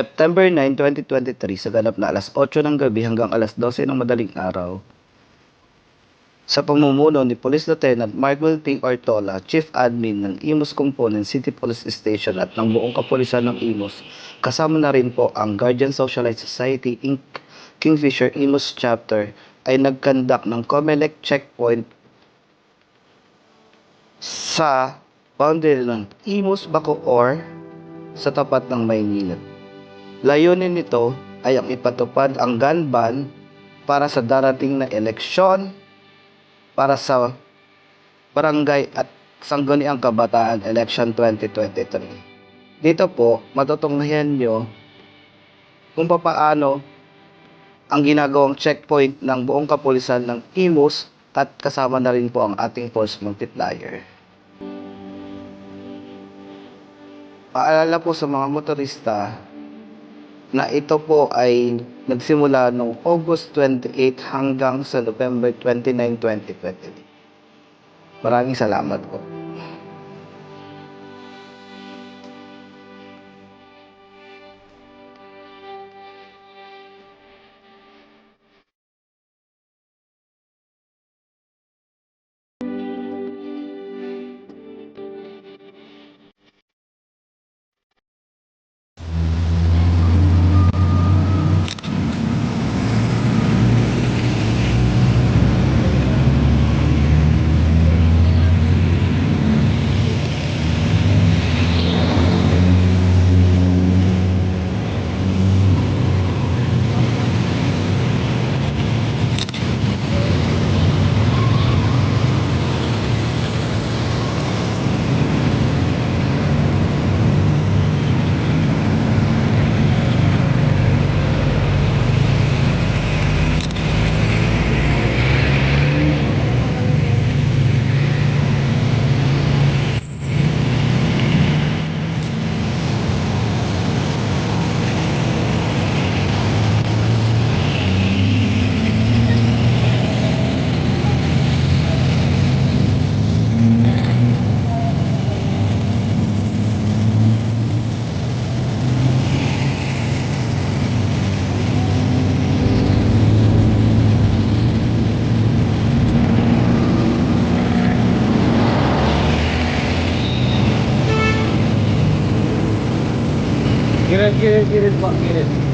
September 9, 2023 sa ganap na alas 8 ng gabi hanggang alas 12 ng madaling araw, sa pamumuno ni Police Lieutenant Marvel T. Ortola, Chief Admin ng Imus Component City Police Station at ng buong kapulisan ng Imus, kasama na rin po ang Guardian Socialite Society Inc. Kingfisher Imus Chapter, ay nagkandak ng COMELEC checkpoint sa boundary ng Imus Bacoor sa tapat ng Maynila. Layunin nito ay ang ipatupad ang gun ban para sa darating na eleksyon para sa Barangay at Sangguniang Kabataan Election 2023. Dito po, matutunghayan nyo kung paano ang ginagawang checkpoint ng buong kapulisan ng Imus at kasama na rin po ang ating force multiplier. Paalala po sa mga motorista na ito po ay nagsimula noong August 28 hanggang sa November 29, 2020. Maraming salamat po. Girit po, girit.